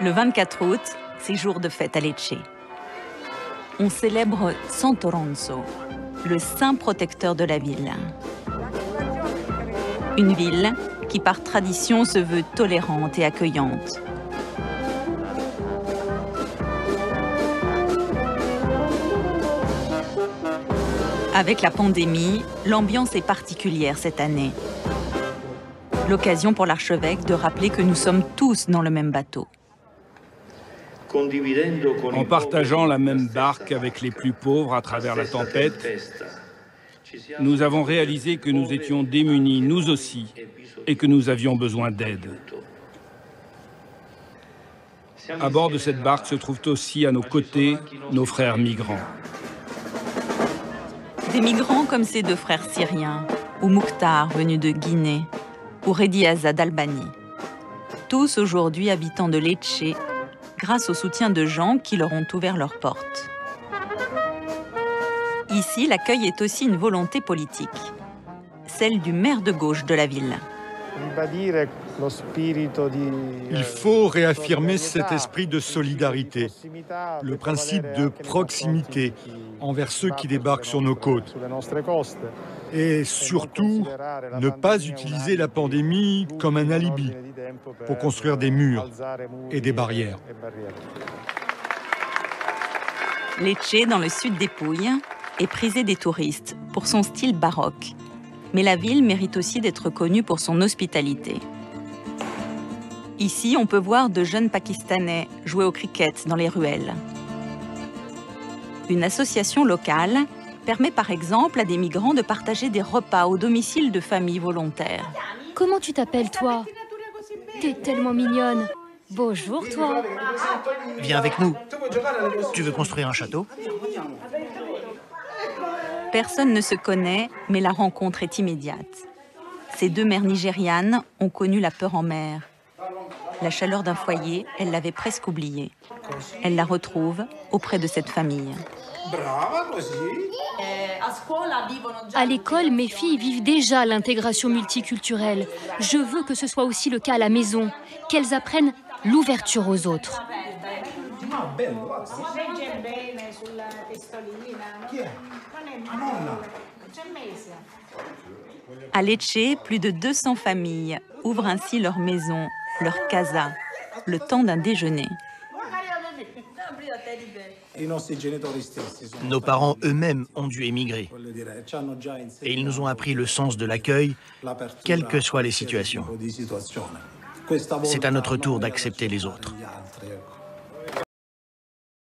Le 24 août, c'est jour de fête à Lecce. On célèbre Sant'Oronzo, le saint protecteur de la ville. Une ville qui, par tradition, se veut tolérante et accueillante. Avec la pandémie, l'ambiance est particulière cette année. L'occasion pour l'archevêque de rappeler que nous sommes tous dans le même bateau. En partageant la même barque avec les plus pauvres à travers la tempête, nous avons réalisé que nous étions démunis, nous aussi, et que nous avions besoin d'aide. À bord de cette barque se trouvent aussi à nos côtés nos frères migrants. Des migrants comme ces deux frères syriens, ou Mouktar, venu de Guinée, ou Rediaza d'Albanie. Tous aujourd'hui habitants de Lecce, grâce au soutien de gens qui leur ont ouvert leurs portes. Ici, l'accueil est aussi une volonté politique, celle du maire de gauche de la ville. Il faut réaffirmer cet esprit de solidarité, le principe de proximité envers ceux qui débarquent sur nos côtes. Et surtout, ne pas utiliser la pandémie comme un alibi pour construire des murs et des barrières. Lecce, dans le sud des Pouilles, est prisée des touristes pour son style baroque. Mais la ville mérite aussi d'être connue pour son hospitalité. Ici, on peut voir de jeunes Pakistanais jouer au cricket dans les ruelles. Une association locale permet par exemple à des migrants de partager des repas au domicile de familles volontaires. Comment tu t'appelles, toi? T'es tellement mignonne. Bonjour, toi. Viens avec nous. Tu veux construire un château? Personne ne se connaît, mais la rencontre est immédiate. Ces deux mères nigérianes ont connu la peur en mer. La chaleur d'un foyer, elle l'avait presque oubliée. Elle la retrouve auprès de cette famille. À l'école, mes filles vivent déjà l'intégration multiculturelle. Je veux que ce soit aussi le cas à la maison, qu'elles apprennent l'ouverture aux autres. À Lecce, plus de 200 familles ouvrent ainsi leur maison, leur casa, le temps d'un déjeuner. Nos parents eux-mêmes ont dû émigrer. Et ils nous ont appris le sens de l'accueil, quelles que soient les situations. C'est à notre tour d'accepter les autres.